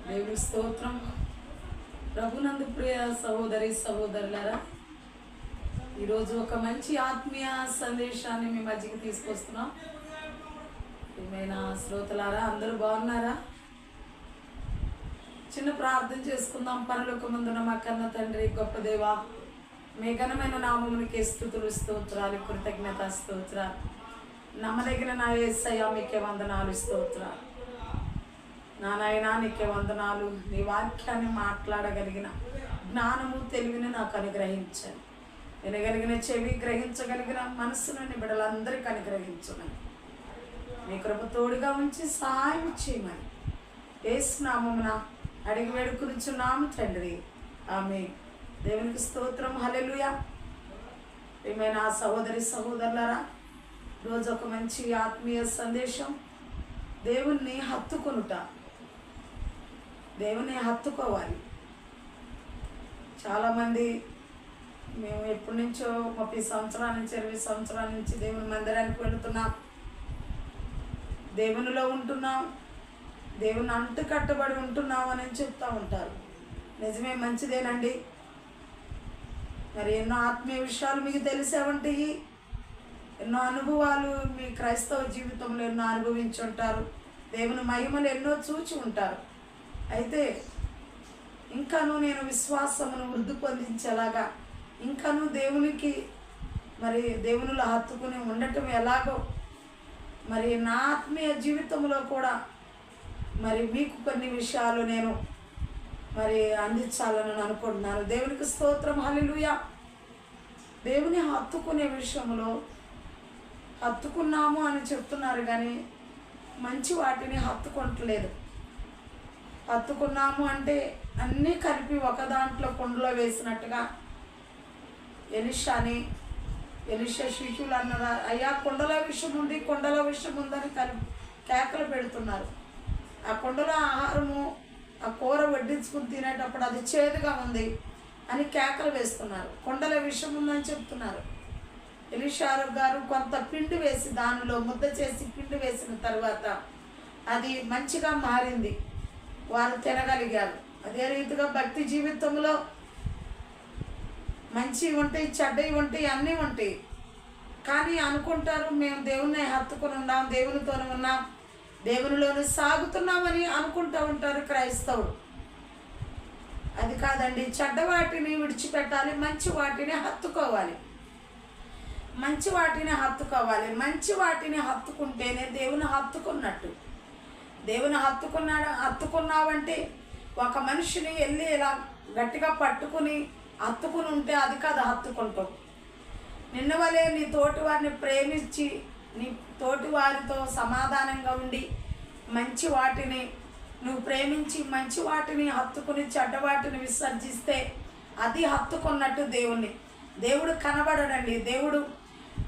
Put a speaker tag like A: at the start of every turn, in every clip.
A: దేవుని స్తోత్రం. ప్రభునందు ప్రియ సహోదరి సహోదరులారా, ఈరోజు ఒక మంచి ఆత్మీయ సందేశాన్ని మీ మధ్యకి తీసుకొస్తున్నాం. ఏమైనా శ్రోతలారా, అందరూ బాగున్నారా? చిన్న ప్రార్థన చేసుకుందాం. పరలోకమందున మా కన్న తండ్రి, గొప్ప దేవా, మీ ఘనమైన నామమునికి స్తుతులు, స్తోత్రాలు, కృతజ్ఞత స్తోత్రాలు. నమ్మదగిన నా యేసయ్య, మీకే వందనాలు, స్తోత్రాలు. నా నాయనా, నీకే వందనాలు. నీ వాక్యాన్ని మాట్లాడగలిగిన జ్ఞానము, తెలివిని నాకు అనుగ్రహించండి. వినగలిగిన చెవి, గ్రహించగలిగిన మనస్సును నీ బిడ్డలందరికీ అనుగ్రహించమని, మీ కృప తోడుగా ఉంచి సహాయం చేయమని యేసు నామమున అడిగి వేడుకొనుచున్నాము తండ్రి, ఆమేన్. దేవునికి స్తోత్రం. హల్లెలూయా. ఏమైనా సహోదరి సహోదరులారా, రోజు ఒక మంచి ఆత్మీయ సందేశం. దేవుణ్ణి హత్తుకొనుట. దేవుని హత్తుకోవాలి. చాలామంది మేము ఎప్పటి నుంచో 30 సంవత్సరాల నుంచి 20 సంవత్సరాల నుంచి దేవుని మందిరానికి వెళుతున్నాం, దేవునిలో ఉంటున్నాం, దేవుని అంటు కట్టబడి ఉంటున్నాం అని చెప్తూ ఉంటారు. నిజమే, మంచిదేనండి. మరి ఎన్నో ఆత్మీయ విషయాలు మీకు తెలిసేవంటి, ఎన్నో అనుభవాలు మీ క్రైస్తవ జీవితంలో ఎన్నో అనుభవించి ఉంటారు, దేవుని మహిమలు ఎన్నో చూచి ఉంటారు. అయితే ఇంకాను నేను విశ్వాసమును వృద్ధి పొందించేలాగా, ఇంకాను దేవునికి మరి దేవునిలో హత్తుకుని ఉండటం ఎలాగో, మరి నా ఆత్మీయ జీవితంలో కూడా మరి మీకు కొన్ని విషయాలు నేను మరి అందించాలని అనుకుంటున్నాను. దేవునికి స్తోత్రం. హల్లెలూయా. దేవుని హత్తుకునే విషయంలో హత్తుకున్నాము అని చెప్తున్నారు, కానీ మంచి వాటిని హత్తుకుంటలేదు. హత్తుకున్నాము అంటే అన్నీ కలిపి ఒక దాంట్లో కుండలో వేసినట్టుగా ఎలిషా శిష్యులు అన్నారా, అయ్యా కుండలో విషయం ఉంది, కుండలో విషయం ఉందని కలిపి కేకలు పెడుతున్నారు. ఆ కుండలో ఆహారము, ఆ కూర వడ్డించుకుని తినేటప్పుడు అది చేదుగా ఉంది అని కేకలు వేస్తున్నారు. కుండలో విషయం ఉందని చెప్తున్నారు. ఎలీషా గారు కొంత పిండి వేసి, దానిలో ముద్ద చేసి పిండి వేసిన తర్వాత అది మంచిగా మారింది, వారు తినగలిగారు. అదే రీతిగా భక్తి జీవితంలో మంచివి ఉంటాయి, చెడ్డవి ఉంటాయి, అన్నీ ఉంటాయి. కానీ అనుకుంటారు మేము దేవుణ్ణి హత్తుకుని ఉన్నాం, దేవునితోనే ఉన్నాం, దేవునిలోనే సాగుతున్నామని అనుకుంటూ ఉంటారు క్రైస్తవులు. అది కాదండి. చెడ్డ వాటిని విడిచిపెట్టాలి, మంచి వాటిని హత్తుకోవాలి. మంచి వాటిని హత్తుకోవాలి. మంచి వాటిని హత్తుకుంటేనే దేవుని హత్తుకున్నట్టు. దేవుని హత్తుకున్నావంటే ఒక మనిషిని వెళ్ళి ఇలా గట్టిగా పట్టుకుని హత్తుకుని ఉంటే అది కాదు హత్తుకుంటావు. నిన్న వలే నీ తోటి వారిని ప్రేమించి, నీ తోటి వారితో సమాధానంగా ఉండి, మంచి వాటిని నువ్వు ప్రేమించి మంచి వాటిని హత్తుకుని చెడ్డ వాటిని విసర్జిస్తే అది హత్తుకున్నట్టు దేవుణ్ణి. దేవుడు కనబడడండి, దేవుడు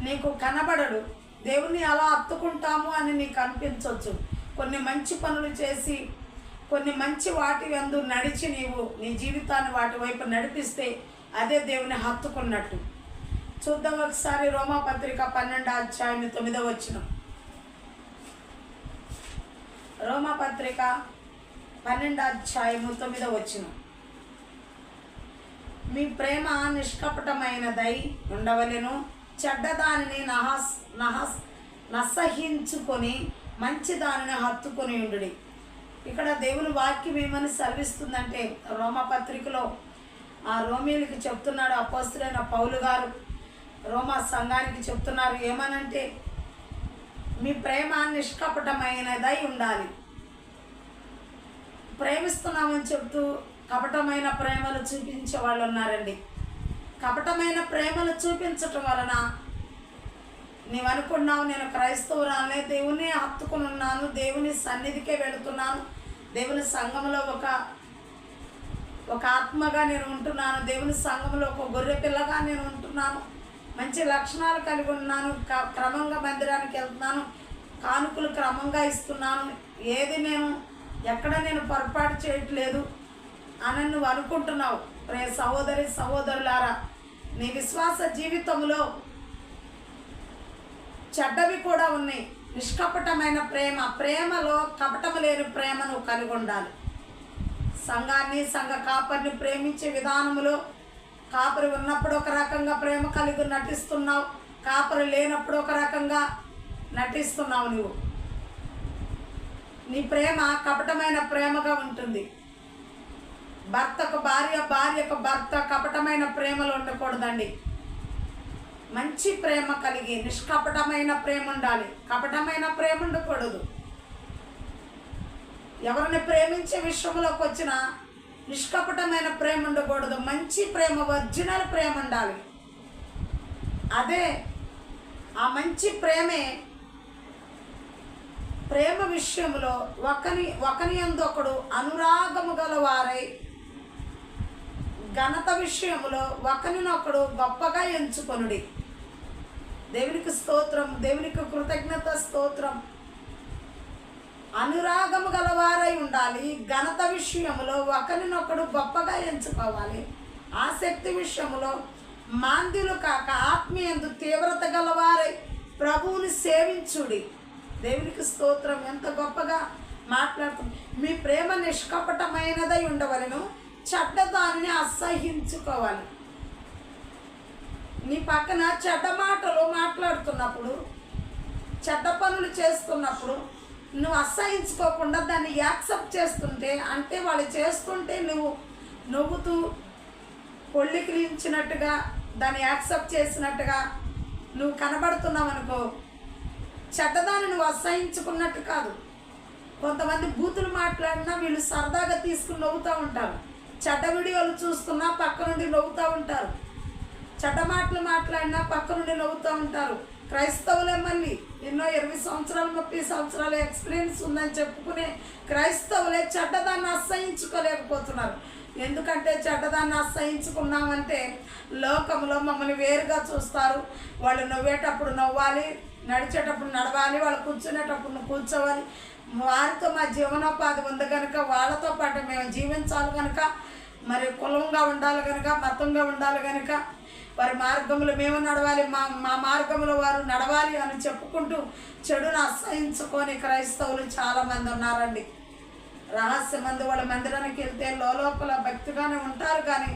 A: నీకు కనబడడు. దేవుణ్ణి అలా హత్తుకుంటాము అని నీకు అనిపించవచ్చు. కొన్ని మంచి పనులు చేసి, కొన్ని మంచి వాటి యందు నడిచి నీవు నీ జీవితాన్ని వాటి వైపు నడిపిస్తే అదే దేవుని హత్తుకున్నట్టు. చూద్దాం ఒకసారి రోమాపత్రిక 12వ అధ్యాయం 9వ వచనం. రోమాపత్రిక 12వ అధ్యాయం 9వ వచనం. మీ ప్రేమ నిష్కపటమైనదై ఉండవలెను, చెడ్డదానిని నసహించుకొని మంచి దానిని హత్తుకొని ఉండుడి. ఇక్కడ దేవుని వాక్యం ఏమని సెలవిస్తుందంటే, రోమపత్రికలో ఆ రోమీయులకి చెప్తున్నాడు అపోస్తలుడైన పౌలు గారు, రోమా సంఘానికి చెప్తున్నారు. ఏమనంటే, మీ ప్రేమ నిష్కపటమైనదై ఉండాలి. ప్రేమిస్తున్నామని చెప్తూ కపటమైన ప్రేమలు చూపించే వాళ్ళు ఉన్నారండి. కపటమైన ప్రేమలు చూపించటం వలన నీవు అనుకున్నావు, నేను క్రైస్తవురాలనే, దేవుని హత్తుకుని ఉన్నాను, దేవుని సన్నిధికే వెళుతున్నాను, దేవుని సంఘంలో ఒక ఆత్మగా నేను ఉంటున్నాను, దేవుని సంఘంలో ఒక గొర్రె పిల్లగా నేను ఉంటున్నాను, మంచి లక్షణాలు కలిగి ఉన్నాను, క్రమంగా మందిరానికి వెళ్తున్నాను, కానుకలు క్రమంగా ఇస్తున్నాను, ఏది ఎక్కడ నేను పొరపాటు చేయట్లేదు అని నువ్వు అనుకుంటున్నావు. ప్రియ సహోదరి సహోదరులారా, నీ విశ్వాస జీవితంలో చెడ్డవి కూడా ఉన్నాయి. నిష్కపటమైన ప్రేమలో కపటము లేని ప్రేమ నువ్వు కలిగి ఉండాలి. సంఘాన్ని, సంఘ కాపరిని ప్రేమించే విధానములో కాపరి ఉన్నప్పుడు ఒక రకంగా ప్రేమ కలిగి నటిస్తున్నావు, కాపరి లేనప్పుడు ఒక రకంగా నటిస్తున్నావు. నువ్వు నీ ప్రేమ కపటమైన ప్రేమగా ఉంటుంది. భర్తకు భార్య, భార్యకు భర్త కపటమైన ప్రేమలు ఉండకూడదండి. మంచి ప్రేమ కలిగి నిష్కపటమైన ప్రేమ ఉండాలి. కపటమైన ప్రేమ ఉండకూడదు. ఎవరిని ప్రేమించే విషయంలోకి వచ్చినా నిష్కపటమైన ప్రేమ ఉండకూడదు. మంచి ప్రేమ, ఒరిజినల్ ప్రేమ ఉండాలి. అదే ఆ మంచి ప్రేమే ప్రేమ విషయంలో ఒకని యందు ఒకడు అనురాగము గల వారై ఘనత విషయంలో ఒకరినొకడు గొప్పగా ఎంచుకొనుడి. దేవునికి స్తోత్రం, దేవునికి కృతజ్ఞత స్తోత్రం. అనురాగము గలవారై ఉండాలి. ఘనత విషయంలో ఒకరినొకడు గొప్పగా ఎంచుకోవాలి. ఆసక్తి విషయంలో మాంద్యులు కాక ఆత్మీయందు తీవ్రత గలవారై ప్రభువుని సేవించుడి. దేవునికి స్తోత్రం. ఎంత గొప్పగా మాట్లాడుతుంది. మీ ప్రేమ నిష్కపటమైనదై ఉండవలెను, చెడ్డ దానిని అసహించుకోవాలి. నీ పక్కన చెడ్డ మాటలు మాట్లాడుతున్నప్పుడు, చెడ్డ పనులు చేస్తున్నప్పుడు నువ్వు అసహించుకోకుండా దాన్ని యాక్సెప్ట్ చేస్తుంటే, అంటే వాళ్ళు చేస్తుంటే నువ్వు నవ్వుతూ పొళ్ళికిలించినట్టుగా దాన్ని యాక్సెప్ట్ చేసినట్టుగా నువ్వు కనబడుతున్నావు అనుకో, చెడ్డదాన్ని నువ్వు అసహించుకున్నట్టు కాదు. కొంతమంది బూతులు మాట్లాడినా వీళ్ళు సరదాగా తీసుకుని నవ్వుతూ ఉంటారు. చెడ్డ వీడియోలు చూస్తున్నా పక్క నుండి నవ్వుతూ ఉంటారు. చెడ్డ మాటలు మాట్లాడినా పక్క నుండి నవ్వుతూ ఉంటారు. క్రైస్తవులే మళ్ళీ ఎన్నో 20 సంవత్సరాలు 30 సంవత్సరాల ఎక్స్పీరియన్స్ ఉందని చెప్పుకునే క్రైస్తవులే చెడ్డదాన్ని అసహించుకోలేకపోతున్నారు. ఎందుకంటే చెడ్డదాన్ని అసహించుకున్నామంటే లోకంలో మమ్మల్ని వేరుగా చూస్తారు. వాళ్ళు నవ్వేటప్పుడు నవ్వాలి, నడిచేటప్పుడు నడవాలి, వాళ్ళు కూర్చునేటప్పుడు నువ్వు కూర్చోవాలి. వారితో మా జీవనోపాధి ఉంది కనుక వాళ్ళతో పాటు మేము జీవించాలి కనుక, మరి కులంగా ఉండాలి కనుక, మతంగా ఉండాలి కనుక వారి మార్గంలో మేము నడవాలి, మా మార్గంలో వారు నడవాలి అని చెప్పుకుంటూ చెడును అసహించుకొని క్రైస్తవులు చాలామంది ఉన్నారండి. రహస్యమందు వాళ్ళ మందిరానికి వెళ్తే లోపల భక్తిగానే ఉంటారు, కానీ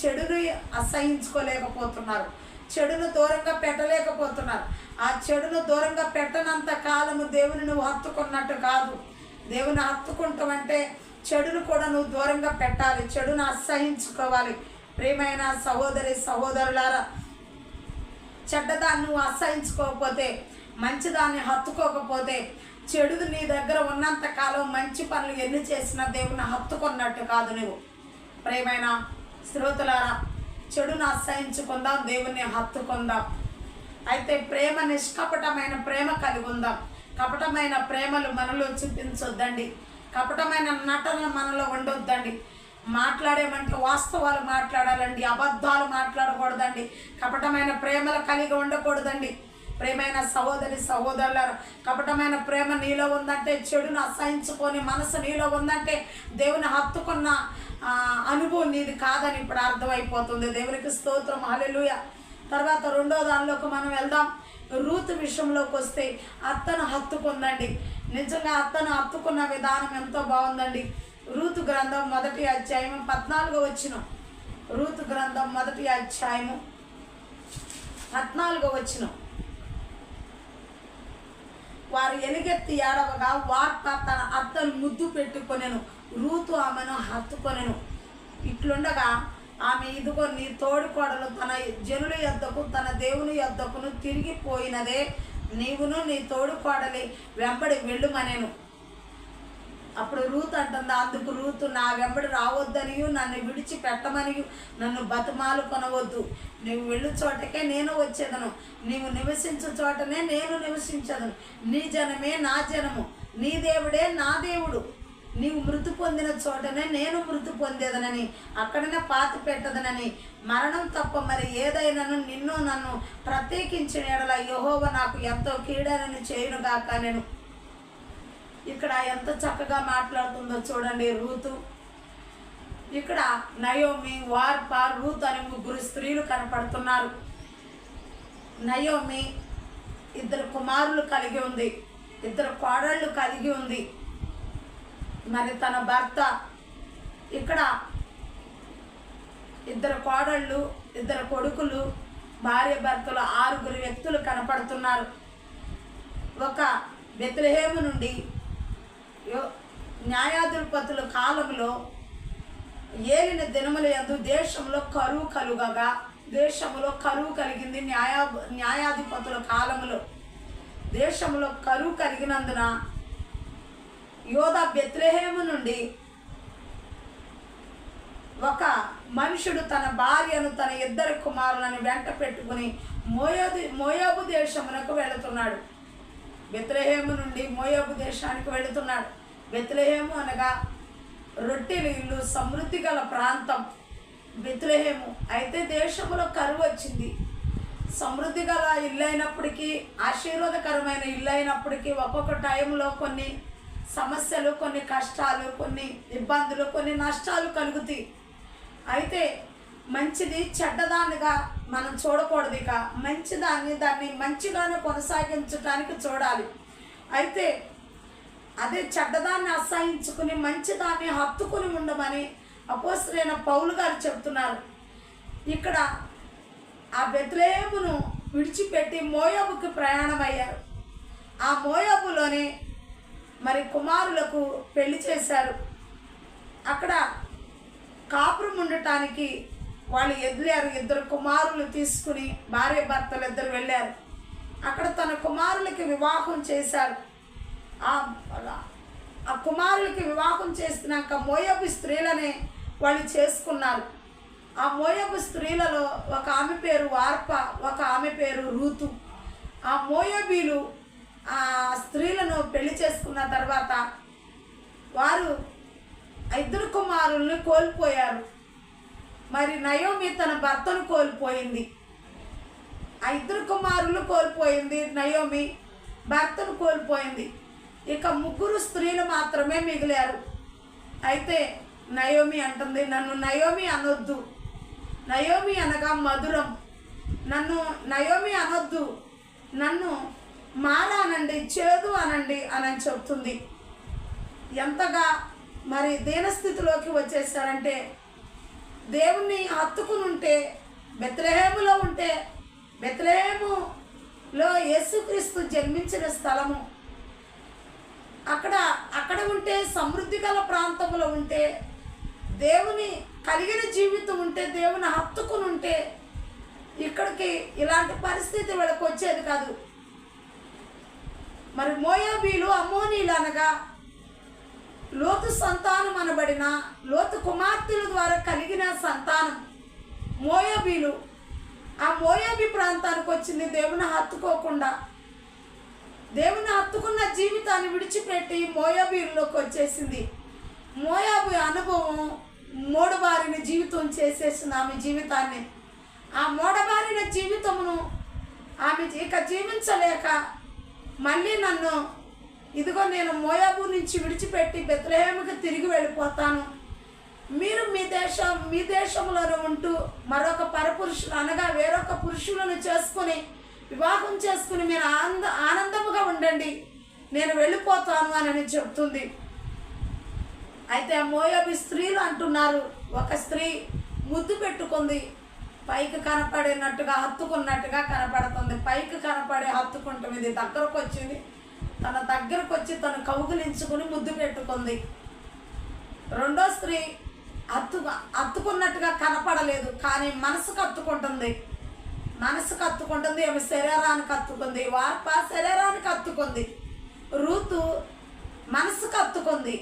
A: చెడుని అసహించుకోలేకపోతున్నారు. చెడును దూరంగా పెట్టలేకపోతున్నారు. ఆ చెడును దూరంగా పెట్టనంత కాలము దేవుని నువ్వు హత్తుకున్నట్టు కాదు. దేవుని హత్తుకుంటామంటే చెడును కూడా నువ్వు దూరంగా పెట్టాలి, చెడును అసహించుకోవాలి. ప్రియమైన సహోదరి సహోదరులారా, చెడ్డదాన్ని నువ్వు అసహించుకోకపోతే, మంచిదాన్ని హత్తుకోకపోతే, చెడుది నీ దగ్గర ఉన్నంత కాలం మంచి పనులు ఎన్ని చేసినా దేవుని హత్తుకున్నట్టు కాదు నువ్వు. ప్రియమైన శ్రోతలారా, చెడును అసహించుకుందాం, దేవుని హత్తుకుందాం. అయితే ప్రేమ నిష్కపటమైన ప్రేమ కలిగి ఉందాం. కపటమైన ప్రేమలు మనలో చూపించొద్దండి. కపటమైన నటన మనలో ఉండొద్దండి. మాట్లాడేమంటే వాస్తవాలు మాట్లాడాలండి, అబద్ధాలు మాట్లాడకూడదండి. కపటమైన ప్రేమలు కలిగి ఉండకూడదండి. ప్రేమైన సహోదరి సహోదరులారా, కపటమైన ప్రేమ నీలో ఉందంటే, చెడును అసహించుకొని మనసు నీలో ఉందంటే దేవుని హత్తుకున్న అనుభవం నీది కాదని ఇప్పుడు అర్థమైపోతుంది. దేవునికి స్తోత్రం, హల్లెలూయా. తర్వాత రెండో దానిలోకి మనం వెళ్దాం. రూతు విషయంలోకి వస్తే అత్తను హత్తుకుందండి. నిజంగా అత్తను హత్తుకున్న విధానం ఎంతో బాగుందండి. రూతు గ్రంథం 1వ అధ్యాయము 14వ వచనం. రూతు గ్రంథం 1వ అధ్యాయము 14వ వచనం. వారు ఎలుగెత్తి ఏడవగా వార్త తన అత్తను ముద్దు పెట్టుకొనెను, రూతు ఆమెను హత్తుకొనెను. ఇట్లుండగా ఆమె, ఇదిగో నీ తోడుకోడలు తన జనుల యొద్దకు తన దేవుని యొద్దకును తిరిగిపోయినదే, నీవును నీ తోడుకోడలి వెంబడి వెళ్ళుమనెను. అప్పుడు రూతు అంటుంది, అందుకు రూతు, నా వెంబడి రావద్దనియు నన్ను విడిచిపెట్టమనియు నన్ను బతిమాలు కొనవద్దు. నీవు వెళ్ళు చోటకే నేను వచ్చేదను, నీవు నివసించు చోటనే నేను నివసించదను. నీ జనమే నా జనము, నీ దేవుడే నా దేవుడు. నీవు మృతి పొందిన చోటనే నేను మృతి పొందేదనని, అక్కడనే పాతి పెట్టదనని, మరణం తప్ప మరి ఏదైనాను నిన్ను నన్ను ప్రత్యేకించిన ఎడల యెహోవా నాకు ఎంతో కీడనని చేయునుగాక. నేను ఇక్కడ ఎంత చక్కగా మాట్లాడుతుందో చూడండి రూతు. ఇక్కడ నయోమి, వార్పా, రూతు అని 3 స్త్రీలు కనపడుతున్నారు. నయోమి 2 కుమారులు కలిగి ఉంది, 2 కోడళ్ళు కలిగి ఉంది. మరి తన భర్త ఇక్కడ ఇద్దరు కోడళ్ళు, ఇద్దరు కొడుకులు, భార్య భర్తలు 6 వ్యక్తులు కనపడుతున్నారు. ఒక బెత్లెహేము నుండి న్యాయాధిపతుల కాలంలో ఏలిన దినముల యందు దేశంలో కరువు కలుగగా, దేశంలో కరువు కలిగింది. న్యాయాధిపతుల కాలంలో దేశంలో కరువు కలిగినందున యోధా బెత్లెహేము నుండి ఒక మనుషుడు తన భార్యను, తన 2 కుమారులను వెంట పెట్టుకుని మోయాబు దేశమునకు వెళుతున్నాడు. బెత్లెహేము నుండి మోయాబు దేశానికి వెళుతున్నాడు. బెత్లెహేము అనగా రొట్టెల ఇల్లు, సమృద్ధి గల ప్రాంతం బెత్లెహేము. అయితే దేశంలో కరువు వచ్చింది. సమృద్ధి గల ఇల్లు అయినప్పటికీ, ఆశీర్వాదకరమైన ఇల్లు అయినప్పటికీ ఒక్కొక్క టైంలో కొన్ని సమస్యలు, కొన్ని కష్టాలు, కొన్ని ఇబ్బందులు, కొన్ని నష్టాలు కలుగుతాయి. అయితే మంచిది చెడ్డదానిగా మనం చూడకూడదు. ఇక దాన్ని మంచిగానే కొనసాగించడానికి చూడాలి. అయితే అదే చెడ్డదాన్ని అసహించుకుని మంచిదాన్ని హత్తుకుని ఉండమని అపోస్తలుడైన పౌలు గారు చెప్తున్నారు. ఇక్కడ ఆ బెత్లెహేమును విడిచిపెట్టి మోయాబుకి ప్రయాణమయ్యారు. ఆ మోయాబులోనే మరి కుమారులకు పెళ్లి చేశారు. అక్కడ కాపురం ఉండటానికి వాళ్ళు ఎదిలారు. 2 కుమారులు తీసుకుని భార్య భర్తలు 2 వెళ్ళారు. అక్కడ తన కుమారులకి వివాహం చేశారు. ఆ కుమారులకి వివాహం చేసినాక మోయాబు స్త్రీలనే వాళ్ళు చేసుకున్నారు. ఆ మోయాబు స్త్రీలలో ఒక ఆమె పేరు వార్ప, ఒక ఆమె పేరు రూతు. ఆ మోయాబీలు ఆ స్త్రీలను పెళ్లి చేసుకున్న తర్వాత వారు 2 కుమారుల్ని కోల్పోయారు. మరి నయోమి తన భర్తను కోల్పోయింది. 2 కుమారులు కోల్పోయింది, నయోమి భర్తను కోల్పోయింది. ఇక 3 స్త్రీలు మాత్రమే మిగిలారు. అయితే నయోమి అంటుంది, నన్ను నయోమి అనొద్దు, నయోమి అనగా మధురం, నన్ను నయోమి అనొద్దు, నన్ను మాల అనండి, చేదు అనండి అని చెప్తుంది. ఎంతగా మరి దీనస్థితిలోకి వచ్చేసారంటే, దేవుణ్ణి హత్తుకుని ఉంటే, బెత్లెహేములో ఉంటే, బెత్లెహేములో యేసుక్రీస్తు జన్మించిన స్థలము, అక్కడ ఉంటే, సమృద్ధి గల ప్రాంతంలో ఉంటే, దేవుని కలిగిన జీవితం ఉంటే, దేవుని హత్తుకుని ఉంటే, ఇక్కడికి ఇలాంటి పరిస్థితి వీళ్ళకి వచ్చేది కాదు. మరి మోయాబీలు అమ్మోనీలు అనగా లోతు సంతానం అనబడిన లోతు కుమార్తెల ద్వారా కలిగిన సంతానం మోయాబీలు. ఆ మోయాబీ ప్రాంతానికి వచ్చింది దేవుని హత్తుకోకుండా. దేవుని హత్తుకున్న జీవితాన్ని విడిచిపెట్టి మోయాబీల్లోకి వచ్చేసింది. మోయాబు అనుభవం మూడబారిన జీవితం చేసేసింది ఆమె జీవితాన్ని. ఆ మూడబారిన జీవితమును ఆమె ఇక జీవించలేక మళ్ళీ నన్ను ఇదిగో నేను మోయాబు నుంచి విడిచిపెట్టి బెత్లెహేముకి తిరిగి వెళ్ళిపోతాను, మీరు మీ దేశంలోనే ఉంటూ మరొక పరపురుషులు అనగా వేరొక పురుషులను చేసుకుని వివాహం చేసుకుని మీరు ఆనందముగా ఉండండి, నేను వెళ్ళిపోతాను అని చెప్తుంది. అయితే ఆ మోయాబీ స్త్రీలు అంటున్నారు, ఒక స్త్రీ ముద్దు పెట్టుకుంది, పైకి కనపడినట్టుగా హత్తుకున్నట్టుగా కనపడుతుంది, పైకి కనపడే హత్తుకుంటుంది. దగ్గరకు వచ్చింది, తన దగ్గరకు వచ్చి తను కౌగిలించుకుని ముద్దు పెట్టుకుంది. రెండో స్త్రీ హత్తుకున్నట్టుగా కనపడలేదు, కానీ మనసుకు హత్తుకుంటుంది, ఆమె శరీరానికి హత్తుకుంది. వార్ప శరీరానికి హత్తుకుంది. రూతు మనసుకు హత్తుకుంది.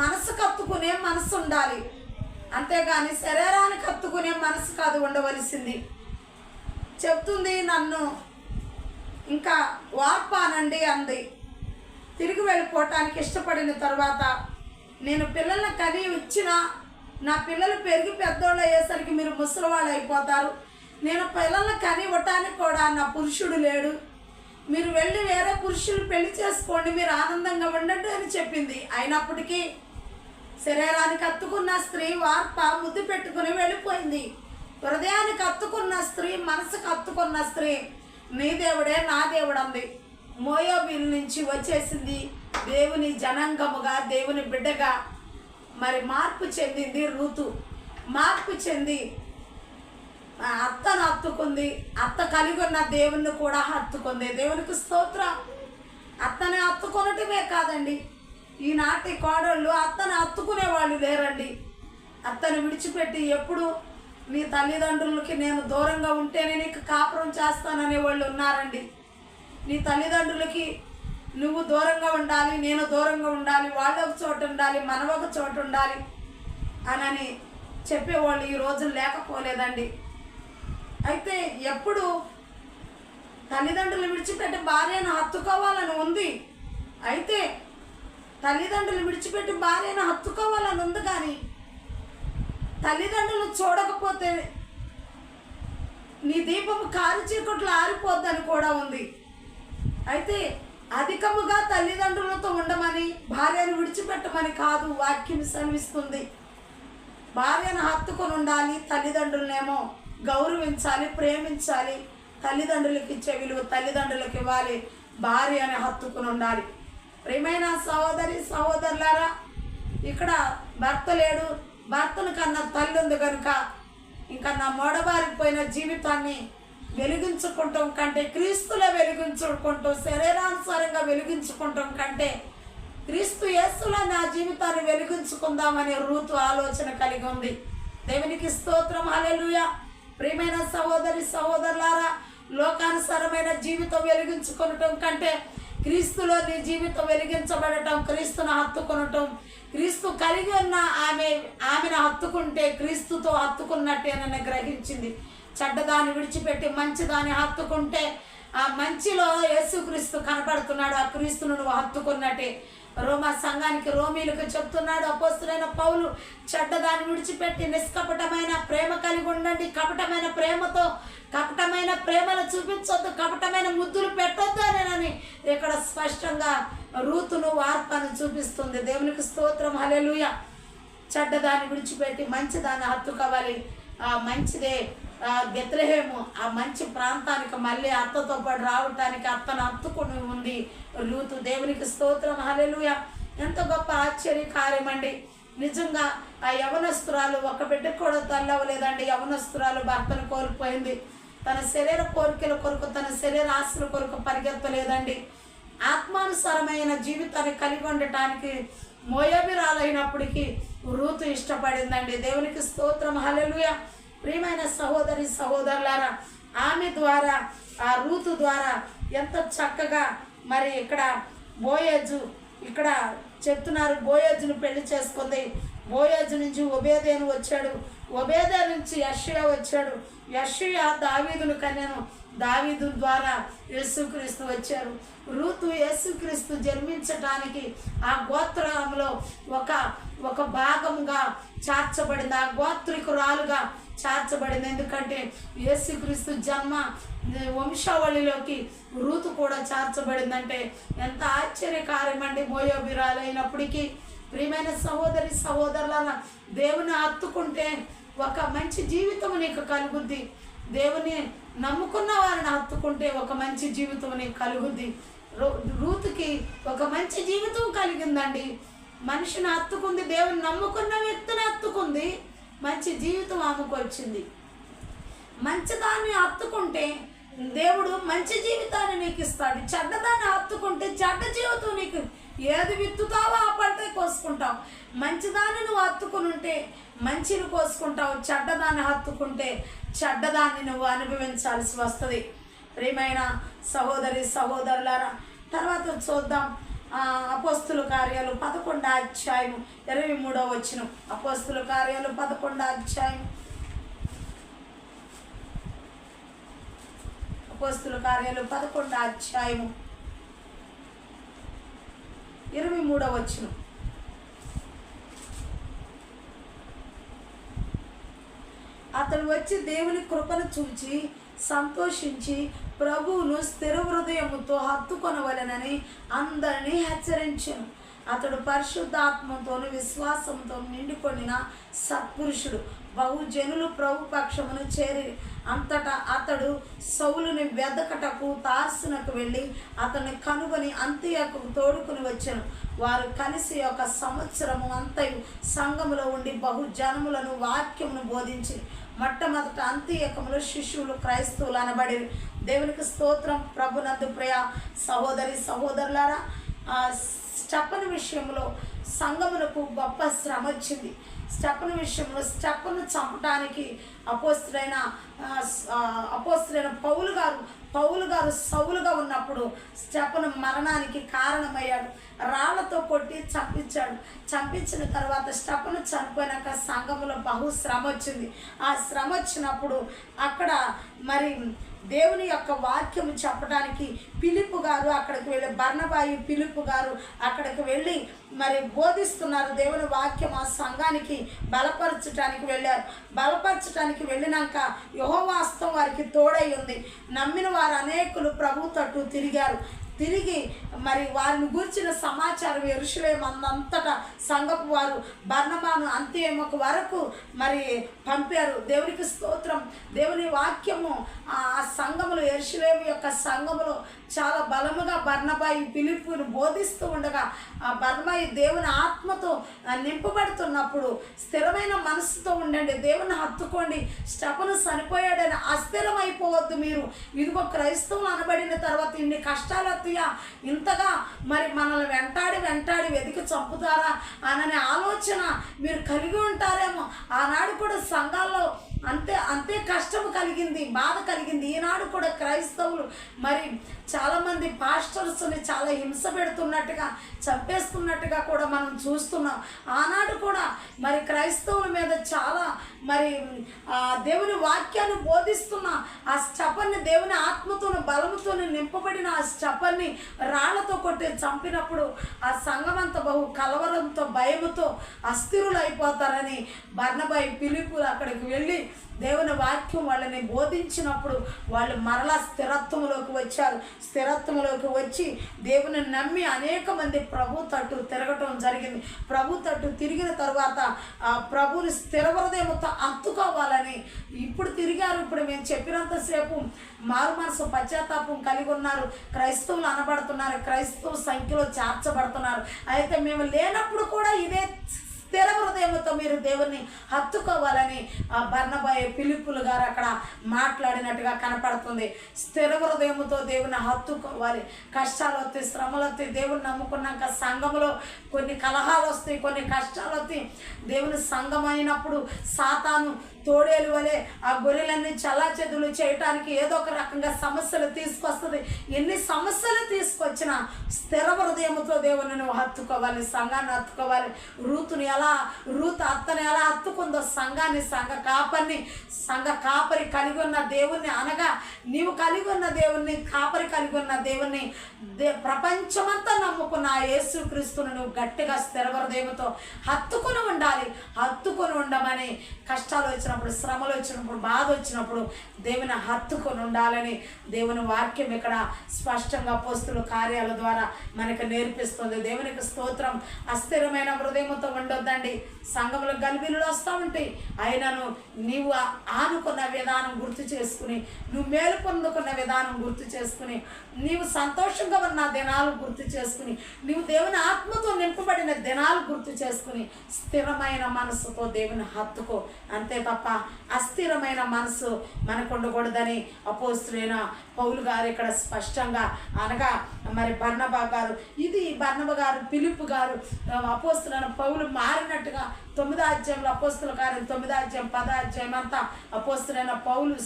A: మనసుకు హత్తుకునే మనసు ఉండాలి, అంతేగాని శరీరానికి హత్తుకునే మనసు కాదు ఉండవలసింది. చెప్తుంది, నన్ను ఇంకా వార్ప అనండి అంది. తిరిగి వెళ్ళిపోవటానికి ఇష్టపడిన తర్వాత, నేను పిల్లల్ని కని ఇచ్చినా నా పిల్లలు పెరిగి పెద్దోళ్ళు అయ్యేసరికి మీరు ముసలివాళ్ళు అయిపోతారు, నేను పిల్లల్ని కని ఇవ్వటానికి కూడా నా పురుషుడు లేడు, మీరు వెళ్ళి వేరే పురుషులు పెళ్లి చేసుకోండి, మీరు ఆనందంగా ఉండండి అని చెప్పింది. అయినప్పటికీ శరీరానికి హత్తుకున్న స్త్రీ వార్ప ముద్దు పెట్టుకుని వెళ్ళిపోయింది. హృదయానికి హత్తుకున్న స్త్రీ, మనసుకు హత్తుకున్న స్త్రీ నీ దేవుడే నా దేవుడు అంది. మోయాబీల నుంచి వచ్చేసింది దేవుని జనాంగముగా, దేవుని బిడ్డగా మరి మార్పు చెందింది రూతు. మార్పు చెంది అత్తను హత్తుకుంది. అత్త కలిగి ఉన్న దేవుణ్ణి కూడా హత్తుకుంది. దేవునికి స్తోత్రం. అత్తని హత్తుకొనటమే కాదండి, ఈనాటి కోడళ్ళు అత్తని హత్తుకునే వాళ్ళు లేరండి. అత్తని విడిచిపెట్టి ఎప్పుడు నీ తల్లిదండ్రులకి నేను దూరంగా ఉంటేనే నీకు కాపురం చేస్తాననే వాళ్ళు ఉన్నారండి. నీ తల్లిదండ్రులకి నువ్వు దూరంగా ఉండాలి, నేను దూరంగా ఉండాలి, వాళ్ళు ఒక చోట ఉండాలి, మనం ఒక చోట ఉండాలి అని చెప్పేవాళ్ళు ఈ రోజు లేకపోలేదండి. అయితే ఎప్పుడు తల్లిదండ్రులు విడిచిపెట్టి భార్యను హత్తుకోవాలని ఉంది. అయితే తల్లిదండ్రులు విడిచిపెట్టి భార్యను హత్తుకోవాలని ఉంది, కానీ తల్లిదండ్రులు చూడకపోతే నీ దీపము కారు చీకట్లు ఆరిపోద్దని కూడా ఉంది. అయితే అధికముగా తల్లిదండ్రులతో ఉండమని, భార్యను విడిచిపెట్టమని కాదు వాక్యం సెలవిస్తుంది. భార్యను హత్తుకొని ఉండాలి, తల్లిదండ్రులనేమో గౌరవించాలి, ప్రేమించాలి, తల్లిదండ్రులకి ఇచ్చే విలువ తల్లిదండ్రులకు ఇవ్వాలి, భార్యని హత్తుకొని ఉండాలి. ప్రియమైన సహోదరి సహోదరులారా, ఇక్కడ భర్త లేడు, భర్తను కన్నా తల్లి ఉంది కనుక ఇంకా నా మోడబారిపోయిన జీవితాన్ని వెలిగించుకుంటాం కంటే, క్రీస్తులో వెలిగించుకుంటాం, శరీరానుసారంగా వెలిగించుకుంటాం కంటే క్రీస్తు యేసులో నా జీవితాన్ని వెలిగించుకుందామనే రూతు ఆలోచన కలిగి ఉంది. దేవునికి స్తోత్రం, హల్లెలూయా. ప్రియమైన సహోదరి సహోదరులారా, లోకానుసారమైన జీవితం వెలిగించుకొనటం కంటే క్రీస్తులో నీ జీవితం వెలిగించబడటం, క్రీస్తును హత్తుకొనటం, క్రీస్తు కలిగి ఉన్న ఆమెను హత్తుకుంటే క్రీస్తుతో హత్తుకున్నట్టేనని గ్రహించింది. చెడ్డదాన్ని విడిచిపెట్టి మంచిదాన్ని హత్తుకుంటే ఆ మంచిలో యేసుక్రీస్తు కనపడుతున్నాడు. ఆ క్రీస్తును నువ్వు హత్తుకున్నట్టే. రోమా సంఘానికి, రోమీలకు చెప్తున్నాడు అపోస్తలుడైన పౌలు, చెడ్డదాన్ని విడిచిపెట్టి నిష్కపటమైన ప్రేమ కలిగి ఉండండి. కపటమైన ప్రేమతో కపటమైన ప్రేమను చూపించొద్దు, కపటమైన ముద్దులు పెట్టొద్దు అని ఇక్కడ స్పష్టంగా రూతును వార్పను చూపిస్తుంది. దేవునికి స్తోత్రం, హల్లెలూయా. చెడ్డదాన్ని విడిచిపెట్టి మంచిదాన్ని హత్తుకోవాలి. మంచిదే బెత్లెహేము, ఆ మంచి ప్రాంతానికి మళ్ళీ అత్తతో పాటు రావటానికి అత్తను హత్తుకుని ఉంది రూతు. దేవునికి స్తోత్రం, హల్లెలూయా. ఎంత గొప్ప ఆశ్చర్య కార్యమండి. నిజంగా ఆ యవనస్తురాలు ఒక బిడ్డకు కూడా తల్లవలేదండి. యవనస్తురాలు భర్తను కోల్పోయింది. తన శరీర కోరికల కొరకు, తన శరీర ఆశల కొరకు పరిగెత్తలేదండి. ఆత్మానుసారమైన జీవితాన్ని కలిగి ఉండటానికి మోయాబీరాలైనప్పటికీ రూతు ఇష్టపడిందండి. దేవునికి స్తోత్రం, హల్లెలూయా. ప్రియమైన సహోదరి సహోదరులారా, ఆమె ద్వారా, ఆ రూతు ద్వారా ఎంత చక్కగా మరి ఇక్కడ బోయేజు, ఇక్కడ చెప్తున్నారు బోయేజును పెళ్లి చేసుకుంది. బోయేజు నుంచి ఒబేదేను వచ్చాడు, ఒబేదే నుంచి యెషయా వచ్చాడు, యెషయా దావీదును కన్యను, దావీదు ద్వారా యేసుక్రీస్తు వచ్చారు. రూతు యేసుక్రీస్తు జన్మించటానికి ఆ గోత్రంలో ఒక భాగంగా చేర్చబడింది, ఆ గోత్రికురాలుగా చేర్చబడింది. ఎందుకంటే యేసుక్రీస్తు జన్మ వంశావళిలోకి రూతు కూడా చేర్చబడిందంటే ఎంత ఆశ్చర్యకార్యమండి. మోయాబీరాలైనప్పటికీ ప్రియమైన సహోదరి సహోదరుల, దేవుని హత్తుకుంటే ఒక మంచి జీవితం నీకు కలుగుద్ది. దేవుని నమ్ముకున్న వారిని హత్తుకుంటే ఒక మంచి జీవితం నీకు కలుగుద్ది. రూతుకి ఒక మంచి జీవితం కలిగిందండి. మనిషిని హత్తుకుంది, దేవుని నమ్ముకున్న వ్యక్తిని హత్తుకుంది, మంచి జీవితం ఆమెకు వచ్చింది. మంచిదాన్ని హత్తుకుంటే దేవుడు మంచి జీవితాన్ని నీకు ఇస్తాడు. చెడ్డదాన్ని హత్తుకుంటే చెడ్డ జీవితం నీకు, ఏది విత్తుతావో ఆ పంటే కోసుకుంటావు. మంచిదాన్ని నువ్వు హత్తుకుని ఉంటే మంచిని కోసుకుంటావు, చెడ్డదాన్ని హత్తుకుంటే చెడ్డదాన్ని నువ్వు అనుభవించాల్సి వస్తుంది. ప్రియమైన సహోదరి సహోదరులారా, తర్వాత చూద్దాం అపోస్తుల కార్యాలు 11వ అధ్యాయం 23వ వచనం. అపోస్తుల కార్యాలు 11వ అధ్యాయం, అపోస్తుల కార్యాలు 11వ అధ్యాయం 23వ వచనం. అతడు వచ్చి దేవుని కృపను చూచి సంతోషించి ప్రభువును స్థిర హృదయముతో హత్తుకొనవలెనని అందరినీ హెచ్చరించాను. అతడు పరిశుద్ధాత్మతోను విశ్వాసంతో నిండుకొనిన సత్పురుషుడు. బహుజనులు ప్రభు పక్షమును చేరి అంతటా అతడు సౌలుని వెదకటకు తార్సునకు వెళ్ళి అతన్ని కనుగొని అంతియకు తోడుకుని వచ్చాను. వారు కలిసి 1 సంవత్సరము అంతయు సంఘములో ఉండి బహుజనములను వాక్యమును బోధించి మొట్టమొదట అంత్యకములో శిష్యులు క్రైస్తవులు అనబడి. దేవునికి స్తోత్రం. ప్రభునందు ప్రియ సహోదరి సహోదరులారా, స్టెఫను విషయంలో సంఘమునకు గొప్ప శ్రమ వచ్చింది. స్టెఫను విషయంలో స్టెఫను చంపడానికి అపోస్తులైన పౌలు గారు సౌలుగా ఉన్నప్పుడు స్టెఫను మరణానికి కారణమయ్యాడు. రాళ్లతో కొట్టి చంపించిన తర్వాత స్టెఫను చనిపోయినాక సంఘములో బహు శ్రమ వచ్చింది. ఆ శ్రమ వచ్చినప్పుడు అక్కడ మరి దేవుని యొక్క వాక్యము చెప్పడానికి ఫిలిప్పు గారు అక్కడికి వెళ్ళి, బర్నబాయి ఫిలిప్పు గారు అక్కడికి వెళ్ళి మరి బోధిస్తున్నారు దేవుని వాక్యం. ఆ సంఘానికి బలపరచడానికి వెళ్ళారు. బలపరచడానికి వెళ్ళినాక యెహోవా హస్తం వారికి తోడై ఉంది. నమ్మిన వారు అనేకులు ప్రభు తట్టు తిరిగి మరి వారిని గురించిన సమాచారం యెరూషలేము అంతటా సంఘపు వారు బర్నబాను అంత్యముకు వరకు మరి పంపారు. దేవునికి స్తోత్రం. దేవుని వాక్యము ఆ సంఘములో, యెరూషలేము యొక్క సంఘములో చాలా బలముగా బర్నబాయి ఫిలిప్పును బోధిస్తూ ఉండగా ఆ బర్నబాయి దేవుని ఆత్మతో నింపబడుతున్నప్పుడు స్థిరమైన మనసుతో ఉండండి, దేవుని హత్తుకోండి. స్టెఫను చనిపోయాడని అస్థిరమైపోవద్దు మీరు. ఇదిగో క్రైస్తవులు అనబడిన తర్వాత ఇన్ని కష్టాలు వస్తాయా, ఇంతగా మరి మనల్ని వెంటాడి వెతికి చంపుతారా అనే ఆలోచన మీరు కలిగి ఉంటారేమో. ఆనాడు కూడా సంఘాల్లో అంతే కష్టం కలిగింది, బాధ కలిగింది. ఈనాడు కూడా క్రైస్తవులు మరి చాలామంది పాస్టర్స్ని చాలా హింస పెడుతున్నట్టుగా, చంపేస్తున్నట్టుగా కూడా మనం చూస్తున్నాం. ఆనాడు కూడా మరి క్రైస్తవుల మీద చాలా మరి దేవుని వాక్యాన్ని బోధిస్తున్న ఆ స్టెఫన్ని దేవుని ఆత్మతోను బలముతో నింపబడిన ఆ స్టెఫన్ని రాళ్లతో కొట్టి చంపినప్పుడు ఆ సంఘమంతా బహు కలవరంతో భయముతో అస్థిరులైపోతారని బర్నబాయి ఫిలిప్పు అక్కడికి వెళ్ళి దేవుని వాక్యం వాళ్ళని బోధించినప్పుడు వాళ్ళు మరలా స్థిరత్వంలోకి వచ్చారు. స్థిరత్వంలోకి వచ్చి దేవుని నమ్మి అనేక మంది ప్రభు తట్టు తిరగటం జరిగింది. ప్రభు తట్టు తిరిగిన తర్వాత ఆ ప్రభుని స్థిర హృదయంతో హత్తుకోవాలని ఇప్పుడు తిరిగారు. ఇప్పుడు మేము చెప్పినంతసేపు మారు మనసు పశ్చాత్తాపం కలిగి ఉన్నారు, క్రైస్తవులు అనబడుతున్నారు, క్రైస్తవ సంఖ్యలో చేర్చబడుతున్నారు. అయితే మేము లేనప్పుడు కూడా ఇదే స్థిర హృదయంతో మీరు దేవుని హత్తుకోవాలని ఆ బర్నబాయి ఫిలిప్పులు గారు అక్కడ మాట్లాడినట్టుగా కనపడుతుంది. స్థిర హృదయంతో దేవుని హత్తుకోవాలి. కష్టాలు వస్తాయి, శ్రమలు వస్తాయి. దేవుని నమ్ముకున్నాక సంఘంలో కొన్ని కలహాలు వస్తాయి, కొన్ని కష్టాలు వస్తాయి. దేవుని సంఘం అయినప్పుడు సాతాను తోడేలు వలె ఆ గొర్రెలన్నీ చలాచెదులు చేయటానికి ఏదో ఒక రకంగా సమస్యలు తీసుకొస్తుంది. ఎన్ని సమస్యలు తీసుకొచ్చినా స్థిర హృదయంతో దేవుని నువ్వు హత్తుకోవాలి, సంఘాన్ని హత్తుకోవాలి. రూతు అత్తని ఎలా హత్తుకుందో సంఘాన్ని, సంఘ కాపరి కలిగి ఉన్న దేవుణ్ణి, అనగా నీవు కలిగి ఉన్న దేవుణ్ణి, కాపరి కలిగి ఉన్న దేవుణ్ణి, ప్రపంచమంతా నమ్ముకున్న ఆ యేసుక్రీస్తును నువ్వు గట్టిగా స్థిర హృదయంతో హత్తుకుని ఉండాలి. హత్తుకొని ఉండమని కష్టాలు వచ్చినప్పుడు, శ్రమలు వచ్చినప్పుడు, బాధ వచ్చినప్పుడు దేవుని హత్తుకొని ఉండాలని దేవుని వాక్యం ఇక్కడ స్పష్టంగా అపోస్తుల కార్యాల ద్వారా మనకు నేర్పిస్తుంది. దేవునికి స్తోత్రం. అస్థిరమైన హృదయంతో ఉండొద్దండి. సంఘంలో గలిబిలులు వస్తూ ఉంటాయి. అయినను నీవు ఆనుకున్న విధానం గుర్తు చేసుకుని, నువ్వు మేలు పొందుకున్న విధానం గుర్తు చేసుకుని, నీవు సంతోషంగా ఉన్న దినాలు గుర్తు చేసుకుని, నీవు దేవుని ఆత్మతో నింపబడిన దినాలు గుర్తు చేసుకుని స్థిరమైన మనసుతో దేవుని హత్తుకో. అంతే తప్ప అస్థిరమైన మనసు మనకు ఉండకూడదని అపోస్తులైన పౌలు గారు ఇక్కడ స్పష్టంగా అనగా మరి బర్నబా గారు, ఇది బర్నబా గారు ఫిలిప్పు గారు అపోస్తులైన పౌలు మారినట్టుగా 9వ అధ్యాయంలో అపోస్తుల కార్యం 9వ అధ్యాయం 10వ అధ్యాయం అంతా అపోస్తులైన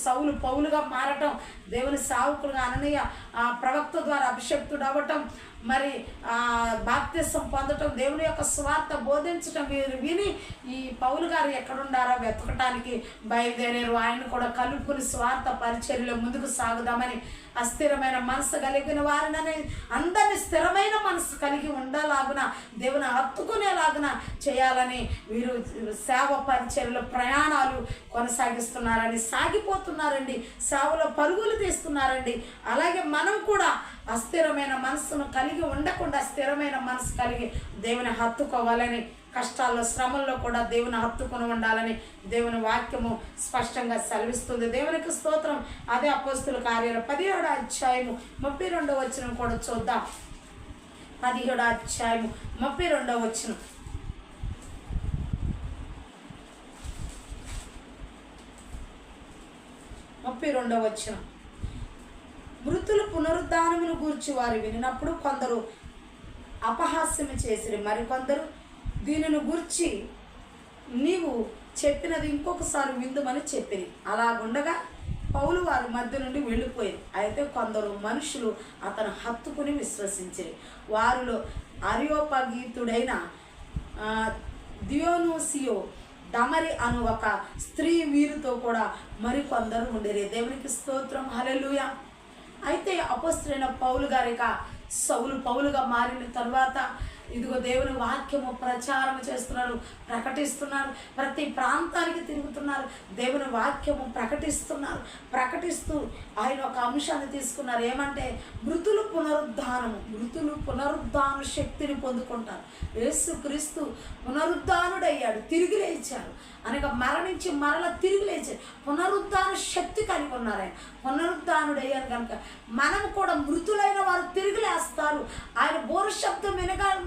A: సౌలు పౌలుగా మారటం, దేవుని సావుకులుగా అననీయ ప్రవక్త ద్వారా అభిషక్తుడు అవ్వటం, మరి బాప్తిసం పొందటం, దేవుని యొక్క స్వార్థ బోధించటం మీరు విని ఈ పౌలు గారు ఎక్కడున్నారో వెతకటానికి బయలుదేరారు. ఆయన కూడా కలుపుకుని స్వార్థ పరిచర్యలో ముందుకు సాగుదామని అస్థిరమైన మనసు కలిగిన వారిని అందరినీ స్థిరమైన మనసు కలిగి ఉండేలాగున దేవుని హత్తుకునేలాగున చేయాలని వీరు సేవ పరిచర్యలో ప్రయాణాలు కొనసాగిస్తున్నారని, సాగిపోతున్నారండి. సేవలో పరుగులు తీస్తున్నారండి. అలాగే మనం కూడా అస్థిరమైన మనసును కలిగి కలిగి ఉండకుండా స్థిరమైన మనసు కలిగి దేవుని హత్తుకోవాలని, కష్టాల్లో శ్రమల్లో కూడా దేవుని హత్తుకొని ఉండాలని దేవుని వాక్యము స్పష్టంగా సెలవిస్తుంది. దేవునికి స్తోత్రం. అదే అపోస్తుల కార్యాలు 17వ అధ్యాయము 32వ వచనం కూడా చూద్దాం. 17వ అధ్యాయము 32వ వచనం. మృతుల పునరుద్ధానమును గూర్చి వారు వినినప్పుడు కొందరు అపహాస్యము చేసిరి, మరికొందరు దీనిని గూర్చి నీవు చెప్పినది ఇంకొకసారి విందుమని చెప్పిరి. అలాగుండగా పౌలు వారి మధ్య నుండి వెళ్ళిపోయింది. అయితే కొందరు మనుషులు అతను హత్తుకుని విశ్వసించిరి. వారిలో అరియోపగీతుడైన దియోనూసియో డమరి అను ఒక స్త్రీ వీరితో కూడా మరికొందరు ఉండేది. దేవునికి స్తోత్రం. హల్లెలూయా. అయితే అపోస్తలుడైన పౌలు గారిక సౌలు పౌలుగా మారిన తర్వాత ఇదిగో దేవుని వాక్యము ప్రచారం చేస్తున్నారు, ప్రకటిస్తున్నారు. ప్రతి ప్రాంతానికి తిరుగుతున్నారు, దేవుని వాక్యము ప్రకటిస్తూ ఆయన ఒక అంశాన్ని తీసుకున్నారు. ఏమంటే మృతులు పునరుద్ధాన శక్తిని పొందుకుంటారు. యేసుక్రీస్తు పునరుద్ధానుడయ్యాడు, తిరిగి లేచారు. అనగా మరణించి మరల తిరిగి లేచారు. పునరుద్ధాన శక్తి కలిగి ఉన్నారు. ఆయన పునరుద్ధానుడయ్యారు కనుక మనము కూడా మృతులైన వారు తిరిగి లేస్తారు. ఆయన బోరు శబ్దం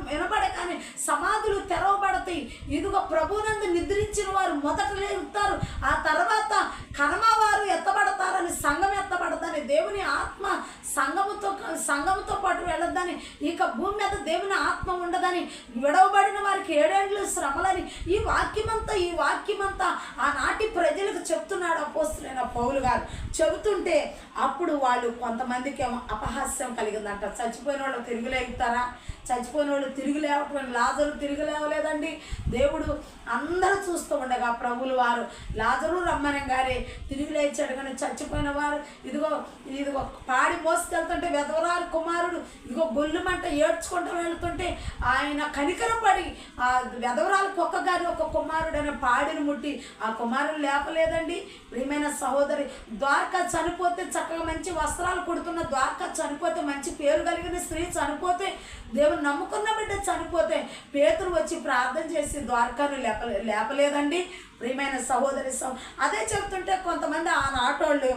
A: వినబడగానే సమాధులు తెరవబడతాయి. ఇదిగో ప్రభువునందు నిద్రించిన వారు మొదట లేస్తారు, ఆ తర్వాత కనమవారు ఎత్తబడతారని, సంఘం ఎత్తబడతారని, దేవుని ఆత్మ సంఘముతో పాటు వెళ్ళొద్దని, ఇక భూమి మీద దేవుని ఆత్మ ఉండదని, విడవబడిన వారికి 7 ఏళ్ళు శ్రమలని ఈ వాక్యమంతా ఆనాటి ప్రజలకు చెప్తున్నాడు అపోస్తలుడైన పౌలు గారు. చెబుతుంటే అప్పుడు వాళ్ళు కొంతమందికి ఏమో అపహాస్యం కలిగిందంట. చచ్చిపోయిన వాళ్ళు తిరిగి లేగుతారా? చచ్చిపోయిన వాళ్ళు తిరిగి లేవటం, లాజరు తిరిగి లేవలేదండి. దేవుడు అందరూ చూస్తూ ఉండగా ప్రభువులు వారు లాజరు రమ్మని గారి తిరిగి లేచాడు. కానీ చచ్చిపోయిన వారు ఇదిగో పాడి మోసుకెళ్తుంటే వెధవరాలు కుమారుడు ఇదిగో గొల్లుమంట ఏడ్చుకుంటూ వెళ్తుంటే ఆయన కనికరపడి ఆ వెధవరాలు కుక్క గారి ఒక కుమారుడు అనే పాడిని ముట్టి ఆ కుమారుడు లేపలేదండి. ప్రియమైన సహోదరి, ద్వారకా చనిపోతే చక్కగా మంచి వస్త్రాలు కుడుతున్న ద్వారకా చనిపోతే, మంచి పేరు కలిగిన స్త్రీ చనిపోతే, దేవుడు నమ్ముకున్న బిడ్డ చనిపోతే పేతురు వచ్చి ప్రార్థన చేసి ద్వారకాను లేపలేదండి. ప్రియమైన సహోదరి అదే చెప్తుంటే కొంతమంది ఆనాటోళ్ళు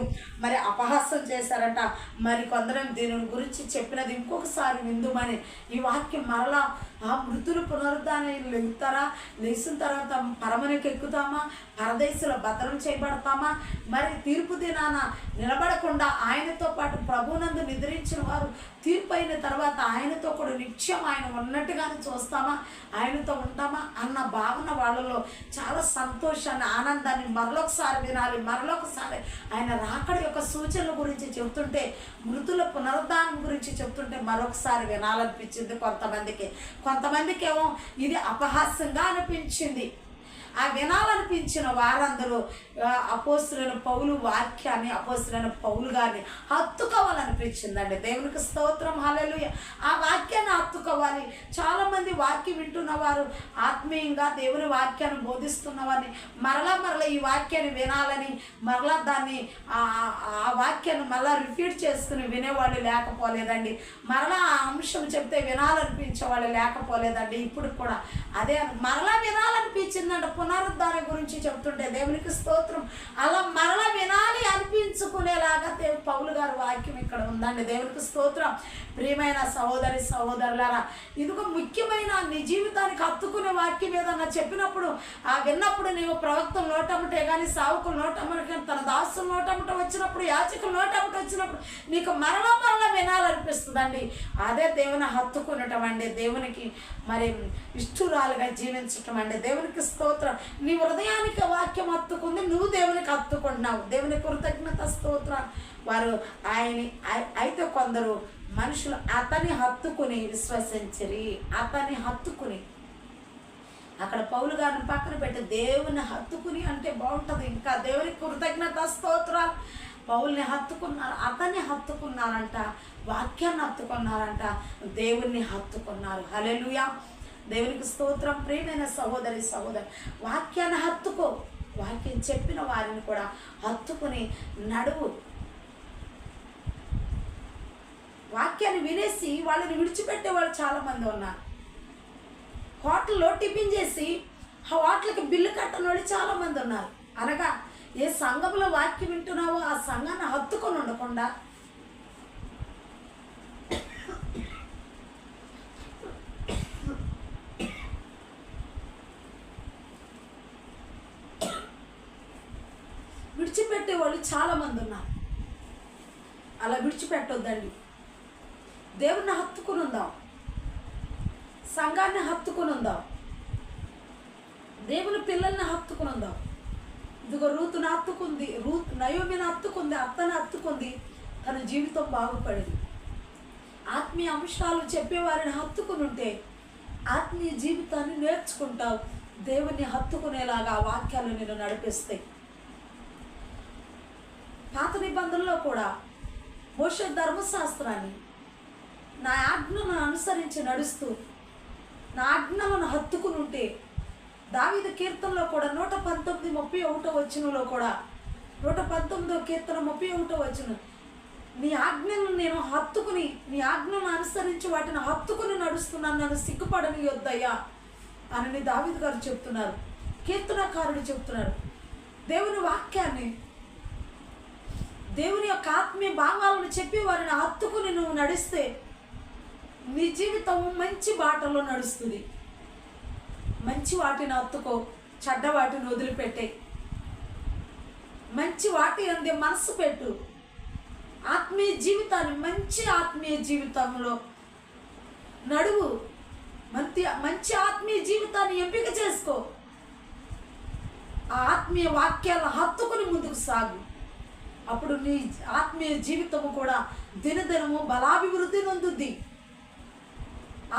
A: మరి అపహాస్యం చేశారట. మరి కొందరు దీని గురించి చెప్పినది ఇంకొకసారి విందుమని ఈ వాక్యం మరలా ఆ మృతులు పునరుద్ధానం లెగుతారా? లేచిన తర్వాత పరమనికి ఎక్కుతామా? పరదేశంలో భద్రం చేయబడతామా? మరి తీర్పు దినాన నిలబడకుండా ఆయనతో పాటు ప్రభువునందు నిద్రించిన వారు తీర్పు అయిన తర్వాత ఆయనతో కూడా నిత్యం ఆయన ఉన్నట్టుగానే చూస్తామా? ఆయనతో ఉంటామా అన్న భావన వాళ్ళలో చాలా సంతోషాన్ని, ఆనందాన్ని మరొకసారి వినాలి. మరొకసారి ఆయన రాకడ యొక్క సూచనల గురించి చెబుతుంటే, మృతుల పునరుద్ధానం గురించి చెబుతుంటే మరొకసారి వినాలనిపించింది కొంతమందికి ఏమో ఇది అపహాస్యంగా అనిపించింది. ఆ వినాలనిపించిన వారందరూ అపోస్తలుడైన పౌలు వాక్యాన్ని, అపోస్తలుడైన పౌలు గారిని హత్తుకోవాలనిపించిందండి. దేవునికి స్తోత్రం. హల్లెలూయా. ఆ వాక్యాన్ని హత్తుకోవాలి. చాలామంది వాక్యం వింటున్నవారు, ఆత్మీయంగా దేవుని వాక్యాన్ని బోధిస్తున్నవారిని మరలా ఈ వాక్యాన్ని వినాలని, మరలా దాన్ని ఆ వాక్యాన్ని మరలా రిపీట్ చేసుకుని వినేవాళ్ళు లేకపోలేదండి. మరలా ఆ అంశం చెప్తే వినాలనిపించే వాళ్ళు లేకపోలేదండి. ఇప్పుడు కూడా అదే మరలా వినాలనిపించిందంట. పునరుద్ధాన గురించి చెప్తుంటే దేవునికి స్తోత్రం. అలా మరలా వినాలి అనిపించుకునేలాగా పౌలు గారి వాక్యం ఇక్కడ ఉందండి. దేవునికి స్తోత్రం. ప్రియమైన సహోదరులారా, ఇదిగో ముఖ్యమైన నీ జీవితానికి హత్తుకునే వాక్యం ఏదన్నా చెప్పినప్పుడు, ఆ విన్నప్పుడు నీవు ప్రవక్తలు నోటముటే కానీ, సావుకులు నోటముట కానీ, తన దాసులు నోటముట వచ్చినప్పుడు, యాజకులు నోటముట వచ్చినప్పుడు నీకు మరలా వినాలనిపిస్తుందండి. అదే దేవుని హత్తుకునటం అండి. దేవునికి మరి ఇష్టరాలుగా జీవించటం అండి. దేవునికి స్తోత్రం. నీ హృదయానికి వాక్యం హత్తుకుంది, నువ్వు దేవునికి హత్తుకుంటున్నావు. దేవుని కృతజ్ఞత స్తోత్రం. వారు అయితే కొందరు మనుషులు అతని హత్తుకుని విశ్వసించరి. అతన్ని హత్తుకుని, అక్కడ పౌలు గారిని పక్కన పెట్టి దేవుని హత్తుకుని అంటే బాగుంటుంది. ఇంకా దేవుని కృతజ్ఞత స్తోత్రాలు. పౌల్ని హత్తుకున్నారు, అతన్ని హత్తుకున్నారంట, వాక్యాన్ని హత్తుకున్నారంట, దేవుణ్ణి హత్తుకున్నారు. హల్లెలూయా. దేవునికి స్తోత్రం. ప్రియమైన సహోదరి వాక్యాన్ని హత్తుకో. వాక్యం చెప్పిన వారిని కూడా హత్తుకుని నడువు. వాక్యాన్ని వినేసి వాళ్ళని విడిచిపెట్టే వాళ్ళు చాలామంది ఉన్నారు. హోటల్లో టిఫిన్ చేసి ఆ హోటల్కి బిల్లు కట్టని వాళ్ళు చాలామంది ఉన్నారు. అనగా ఏ సంఘంలో వాక్యం వింటున్నావో ఆ సంఘాన్ని హత్తుకొని ఉండకుండా విడిచిపెట్టే వాళ్ళు చాలామంది ఉన్నారు. అలా విడిచిపెట్టొద్దండి. దేవుణ్ణి హత్తుకుని ఉందాం, సంఘాన్ని హత్తుకుని ఉందాం, దేవుని పిల్లల్ని హత్తుకుని ఉందాం. ఇదిగో రూతుని హత్తుకుంది, నయోమిని హత్తుకుంది, అత్తని హత్తుకుంది, తన జీవితం బాగుపడింది. ఆత్మీయ అంశాలు చెప్పేవారిని హత్తుకుని ఉంటే ఆత్మీయ జీవితాన్ని నేర్చుకుంటావు. దేవుణ్ణి హత్తుకునేలాగా ఆ వాక్యాలు నేను నడిపిస్తాయి. పాత నిబంధనలో కూడా మోషే ధర్మశాస్త్రాన్ని నా ఆజ్ఞలను అనుసరించి నడుస్తూ నా ఆజ్ఞలను హత్తుకుని ఉంటే, దావీదు కీర్తనలో కూడా 119:31 కూడా 119వ కీర్తన 31 నీ ఆజ్ఞలను నేను హత్తుకుని, నీ ఆజ్ఞలను అనుసరించి వాటిని హత్తుకుని నడుస్తున్నాను, నన్ను సిగ్గుపడనియొద్దయ్యా అని దావీదు గారు చెప్తున్నారు, కీర్తనకారుడు చెప్తున్నారు. దేవుని వాక్యాన్ని, దేవుని యొక్క ఆత్మీయ భావాలను చెప్పి వారిని హత్తుకుని నువ్వు నడిస్తే నీ జీవితం మంచి బాటలో నడుస్తుంది. మంచి వాటిని హత్తుకో, చెడ్డ వాటిని వదిలిపెట్టే. మంచి వాటి అందే మనసు పెట్టు. ఆత్మీయ జీవితాన్ని, మంచి ఆత్మీయ జీవితంలో నడువు. మంచి ఆత్మీయ జీవితాన్ని ఎంపిక చేసుకో. ఆ ఆత్మీయ వాక్యాలను హత్తుకుని ముందుకు సాగు. అప్పుడు నీ ఆత్మీయ జీవితము కూడా దినదినము బలాభివృద్ధి నొందుద్ది.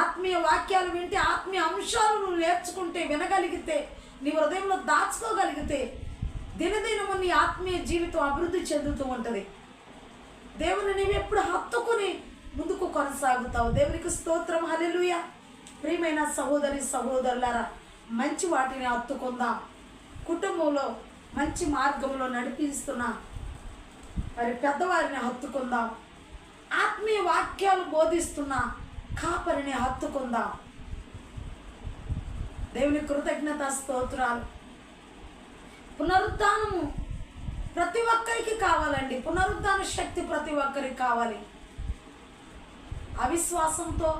A: ఆత్మీయ వాక్యాలు వింటే, ఆత్మీయ అంశాలు నువ్వు నేర్చుకుంటే, వినగలిగితే, నీ హృదయంలో దాచుకోగలిగితే దినదినము నీ ఆత్మీయ జీవితం అభివృద్ధి చెందుతూ ఉంటుంది. దేవుని నీవు ఎప్పుడు హత్తుకుని ముందుకు కొనసాగుతావు. దేవునికి స్తోత్రం, హల్లెలూయా. ప్రియమైన సహోదరి సహోదరులారా, మంచి వాటిని హత్తుకుందాం. కుటుంబంలో మంచి మార్గంలో నడిపిస్తున్నా మరి పెద్దవారిని హత్తుకుందాం. ఆత్మీయ వాక్యాలు బోధిస్తున్నా కాపరిని హత్తుకుందాం. దేవుని కృతజ్ఞత స్తోత్రాలు. పునరుద్ధానము ప్రతి ఒక్కరికి కావాలండి. పునరుద్ధాన శక్తి ప్రతి ఒక్కరికి కావాలి. అవిశ్వాసంతో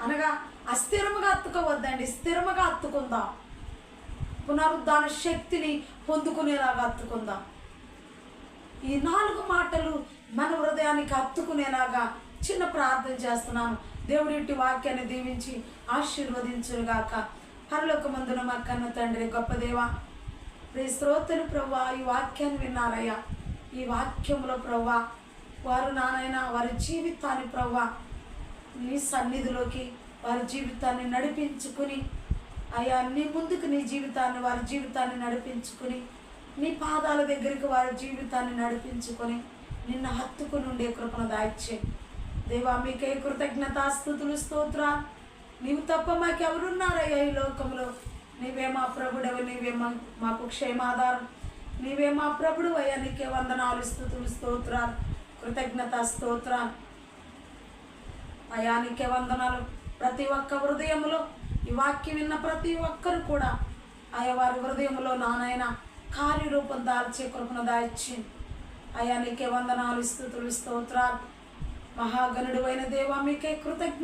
A: అనగా అస్థిరముగా హత్తుకోవద్దండి, స్థిరముగా హత్తుకుందాం. పునరుద్ధాన శక్తిని పొందుకునేలాగా హత్తుకుందాం. ఈ 4 మాటలు మన హృదయానికి హత్తుకునేలాగా చిన్న ప్రార్థన చేస్తున్నాను. దేవుడి ఇంటి వాక్యాన్ని దీవించి ఆశీర్వదించుగాక. పరలోకమందున మా కన్న తండ్రి, గొప్ప దేవా, ప్రియ శ్రోతలు ప్రభువా, ఈ వాక్యాన్ని విన్నారయ్యా. ఈ వాక్యంలో ప్రభువా వారు నానైనా వారి జీవితాన్ని ప్రభువా నీ సన్నిధిలోకి వారి జీవితాన్ని నడిపించుకుని అయ్యా, నీ ముందుకు నీ జీవితాన్ని, వారి జీవితాన్ని నడిపించుకుని నీ పాదాల దగ్గరికి వారి జీవితాన్ని నడిపించుకొని నిన్ను హత్తుకుని ఉండే కృపను దాయిచ్చే దేవా. మీకే కృతజ్ఞతాస్తుతులు, స్తోత్రా. నీవు తప్ప మాకెవరున్నారయ్యా ఈ లోకంలో? నీవే మా ప్రభుడవు, నీవే మాకు క్షేమాధారం, నీవే మా ప్రభుడు అయ్యా. నీకే వందనాలు, స్తుతులు, స్తోత్రాలు, కృతజ్ఞత స్తోత్రాలు అయ్యా. నీకే వందనాలు. ప్రతి ఒక్క హృదయంలో ఈ వాక్యం విన్న ప్రతి ఒక్కరు కూడా ఆయా వారి హృదయంలో నానైనా కార్యరూపం దాల్చే కృపను దాయిచ్చి అయ్యా. నీకే వందనాలు, స్తుతులు, స్తోత్రాలు. మహాగణుడు అయిన దేవా, మీకే కృతజ్ఞత.